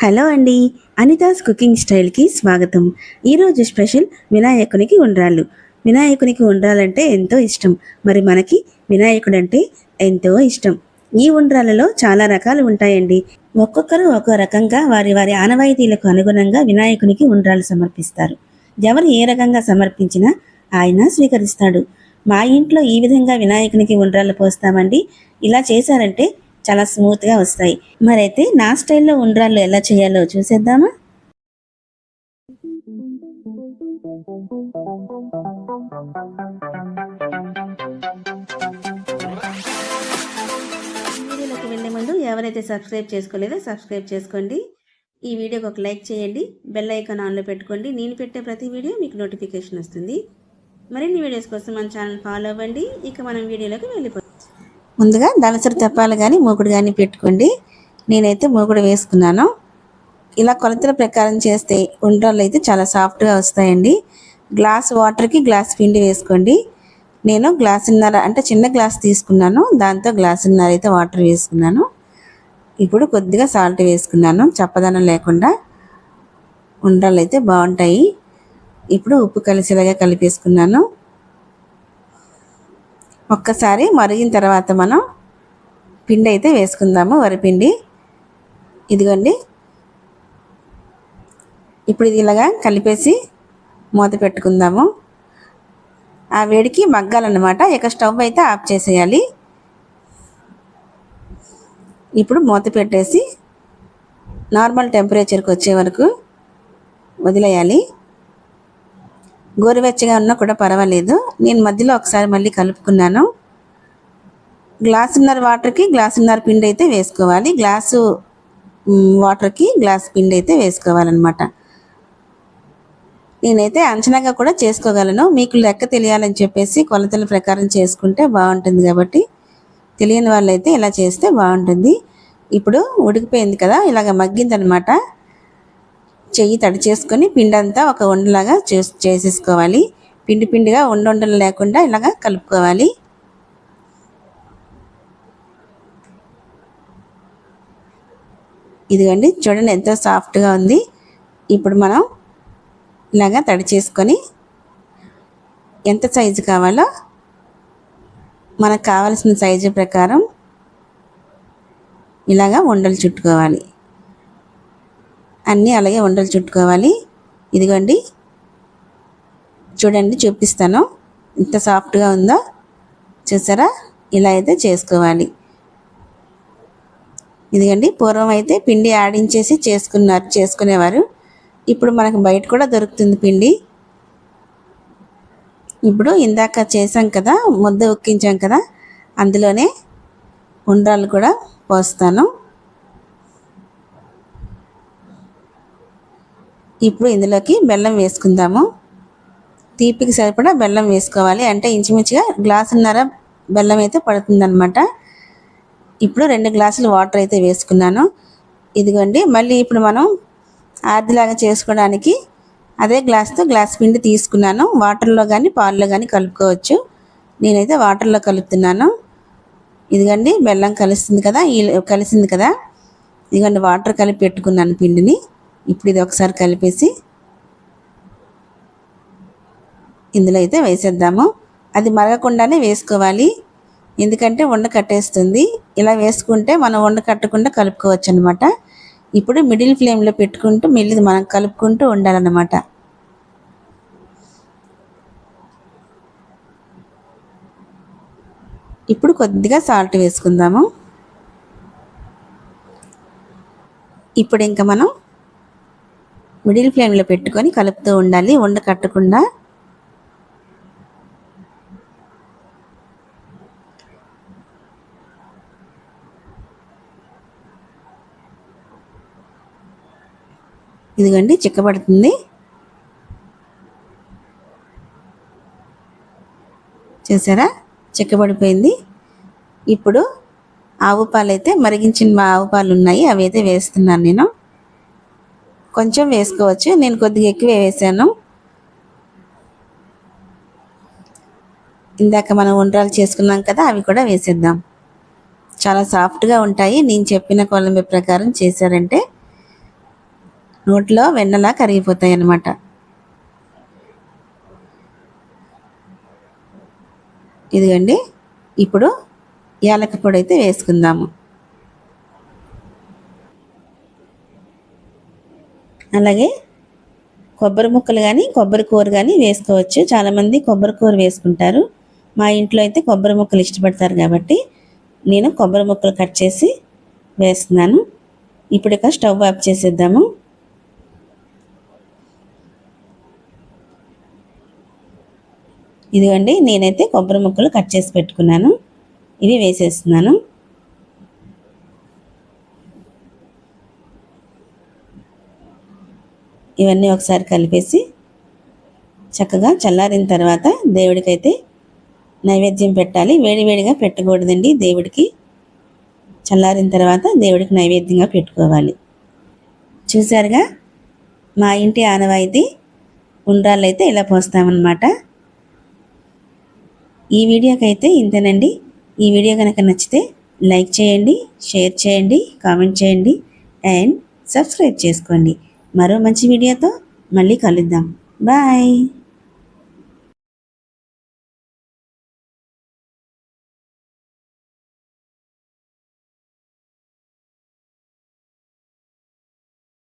Hello అండి, Anita's cooking స్టైల్కి స్వాగతం. ఈరోజు స్పెషల్ వినాయకునికి ఉండ్రాళ్ళు. వినాయకునికి ఉండ్రాలంటే ఎంతో ఇష్టం. మరి మనకి వినాయకుడు అంటే ఎంతో ఇష్టం. ఈ ఉండ్రాళ్ళలో చాలా రకాలు ఉంటాయండి. ఒక్కొక్కరు ఒక్కో రకంగా వారి వారి ఆనవాయితీలకు అనుగుణంగా వినాయకునికి ఉండ్రాళ్ళు సమర్పిస్తారు. ఎవరు ఏ రకంగా సమర్పించినా ఆయన స్వీకరిస్తాడు. మా ఇంట్లో ఈ విధంగా వినాయకునికి ఉండ్రాళ్ళు పోస్తామండి. ఇలా చేశారంటే చాలా స్మూత్గా వస్తాయి. మరైతే నా స్టైల్లో ఉండ్రాళ్ళు ఎలా చేయాలో చూసేద్దామా? వీడియోలోకి వెళ్ళే ముందు ఎవరైతే సబ్స్క్రైబ్ చేసుకోలేదో సబ్స్క్రైబ్ చేసుకోండి. ఈ వీడియోకి ఒక లైక్ చేయండి. బెల్ ఐకాన్ ఆన్లో పెట్టుకోండి. నేను పెట్టే ప్రతి వీడియో మీకు నోటిఫికేషన్ వస్తుంది. మరిన్ని వీడియోస్ కోసం మన ఛానల్ ఫాలో అవ్వండి. ఇక మనం వీడియోలోకి వెళ్ళిపోతాం. ముందుగా దళసరి తెప్పాలు కానీ మూకుడు కానీ పెట్టుకోండి. నేనైతే మూకుడు వేసుకున్నాను. ఇలా కొలతల ప్రకారం చేస్తే ఉండ్రాళ్ళు అయితే చాలా సాఫ్ట్గా వస్తాయండి. గ్లాస్ వాటర్కి గ్లాస్ పిండి వేసుకోండి. నేను గ్లాసున్నర అంటే చిన్న గ్లాస్ తీసుకున్నాను. దాంతో గ్లాసున్నర అయితే వాటర్ వేసుకున్నాను. ఇప్పుడు కొద్దిగా సాల్ట్ వేసుకున్నాను, చప్పదనం లేకుండా ఉండ్రాళ్ళు అయితే బాగుంటాయి. ఇప్పుడు ఉప్పు కలిసేలాగా కలిపేసుకున్నాను. ఒక్కసారి మరిగిన తర్వాత మనం పిండి అయితే వేసుకుందాము, వరిపిండి. ఇదిగోండి, ఇప్పుడు ఇది ఇలాగా కలిపేసి మూత పెట్టుకుందాము. ఆ వేడికి మగ్గాలన్నమాట. ఇక స్టవ్ అయితే ఆఫ్ చేసేయాలి. ఇప్పుడు మూత పెట్టేసి నార్మల్ టెంపరేచర్కి వచ్చే వరకు వదిలేయాలి. గోరువెచ్చగా ఉన్నా కూడా పర్వాలేదు. నేను మధ్యలో ఒకసారి మళ్ళీ కలుపుకున్నాను. గ్లాసున్నర వాటర్కి గ్లాసున్నర పిండి అయితే వేసుకోవాలి. గ్లాసు వాటర్కి గ్లాస్ పిండి అయితే వేసుకోవాలన్నమాట. నేనైతే అంచనాగా కూడా చేసుకోగలను. మీకు లెక్క తెలియాలని చెప్పేసి కొలతల ప్రకారం చేసుకుంటే బాగుంటుంది కాబట్టి తెలియని వాళ్ళైతే ఇలా చేస్తే బాగుంటుంది. ఇప్పుడు ఉడికిపోయింది కదా, ఇలాగ మగ్గిందనమాట. చెయ్యి తడి చేసుకొని పిండి అంతా ఒక ఉండలాగా చేసేసుకోవాలి. పిండి పిండిగా ఉండలు లేకుండా ఇలాగా కలుపుకోవాలి. ఇదిగోండి, చూడండి ఎంతో సాఫ్ట్గా ఉంది. ఇప్పుడు మనం ఇలాగా తడి చేసుకొని ఎంత సైజు కావాలో మనకు కావాల్సిన సైజు ప్రకారం ఇలాగా ఉండలు చుట్టుకోవాలి. అన్నీ అలాగే ఉండలు చుట్టుకోవాలి. ఇదిగోండి, చూడండి, చూపిస్తాను ఎంత సాఫ్ట్గా ఉందో. చూసారా? ఇలా అయితే చేసుకోవాలి. ఇదిగోండి, పూర్వం అయితే పిండి ఆడించేసి చేసుకునేవారు. ఇప్పుడు మనకు బయట కూడా దొరుకుతుంది పిండి. ఇప్పుడు ఇందాక చేసాం కదా, ముద్ద ఉక్కించాం కదా, అందులోనే ఉండ్రాళ్ళు కూడా పోస్తాను. ఇప్పుడు ఇందులోకి బెల్లం వేసుకుందాము. తీపికి సరిపడా బెల్లం వేసుకోవాలి. అంటే ఇంచుమించుగా గ్లాసున్నర బెల్లం అయితే పడుతుందన్నమాట. ఇప్పుడు 2 గ్లాసులు వాటర్ అయితే వేసుకున్నాను. ఇదిగోండి, మళ్ళీ ఇప్పుడు మనం ఆర్దిలాగా చేసుకోవడానికి అదే గ్లాస్తో గ్లాస్ పిండి తీసుకున్నాను. వాటర్లో కానీ పాలలో కానీ కలుపుకోవచ్చు. నేనైతే వాటర్లో కలుపుతున్నాను. ఇదిగోండి, బెల్లం కలిసింది కదా. ఇదిగోండి, వాటర్ కలిపి పెట్టుకున్నాను పిండిని. ఇప్పుడు ఇది ఒకసారి కలిపేసి ఇందులో అయితే వేసేద్దాము. అది మరగకుండానే వేసుకోవాలి, ఎందుకంటే ఉండ కట్టేస్తుంది. ఇలా వేసుకుంటే మనం ఉండ కట్టకుండా కలుపుకోవచ్చు అనమాట. ఇప్పుడు మిడిల్ ఫ్లేమ్లో పెట్టుకుంటూ మెల్లిది మనం కలుపుకుంటూ ఉండాలన్నమాట. ఇప్పుడు కొద్దిగా సాల్ట్ వేసుకుందాము. ఇప్పుడు ఇంకా మనం మిడిల్ ఫ్లేమ్లో పెట్టుకొని కలుపుతూ ఉండాలి, ఉండ కట్టకుండా. ఇదిగోండి, చిక్కబడుతుంది. చూసారా? చిక్కబడిపోయింది. ఇప్పుడు ఆవు పాలు అయితే మరిగించిన ఆవు పాలు ఉన్నాయి, అవి అయితే వేస్తున్నాను. నేను కొంచెం వేసుకోవచ్చు, నేను కొద్దిగా ఎక్కువ వేసాను. ఇందాక మనం ఉండ్రాలు చేసుకున్నాం కదా, అవి కూడా వేసేద్దాం. చాలా సాఫ్ట్గా ఉంటాయి. నేను చెప్పిన కొలత ప్రకారం చేశారంటే నోట్లో వెన్నలా కరిగిపోతాయి అన్నమాట. ఇదిగండి, ఇప్పుడు యాలక పొడి అయితే వేసుకుందాము. అలాగే కొబ్బరి ముక్కలు కానీ కొబ్బరి కూర కానీ వేసుకోవచ్చు. చాలామంది కొబ్బరి కూర వేసుకుంటారు. మా ఇంట్లో అయితే కొబ్బరి ముక్కలు ఇష్టపడతారు కాబట్టి నేను కొబ్బరి ముక్కలు కట్ చేసి వేస్తున్నాను. ఇప్పుడు ఇక స్టవ్ ఆఫ్ చేసేద్దాము. ఇదిగోండి, నేనైతే కొబ్బరి ముక్కలు కట్ చేసి పెట్టుకున్నాను. ఇవి వేసేస్తున్నాను. ఇవన్నీ ఒకసారి కలిపేసి చక్కగా చల్లారిన తర్వాత దేవుడికైతే నైవేద్యం పెట్టాలి. వేడివేడిగా పెట్టకూడదండి దేవుడికి. చల్లారిన తర్వాత దేవుడికి నైవేద్యంగా పెట్టుకోవాలి. చూసారుగా, మా ఇంటి ఆనవాయితీ ఉండ్రాళ్ళు అయితే ఇలా పోస్తామన్నమాట. ఈ వీడియోకైతే ఇంతేనండి. ఈ వీడియో కనుక నచ్చితే లైక్ చేయండి, షేర్ చేయండి, కామెంట్ చేయండి అండ్ సబ్స్క్రైబ్ చేసుకోండి. మరో మంచి వీడియోతో మళ్ళీ కలుద్దాం. బాయ్.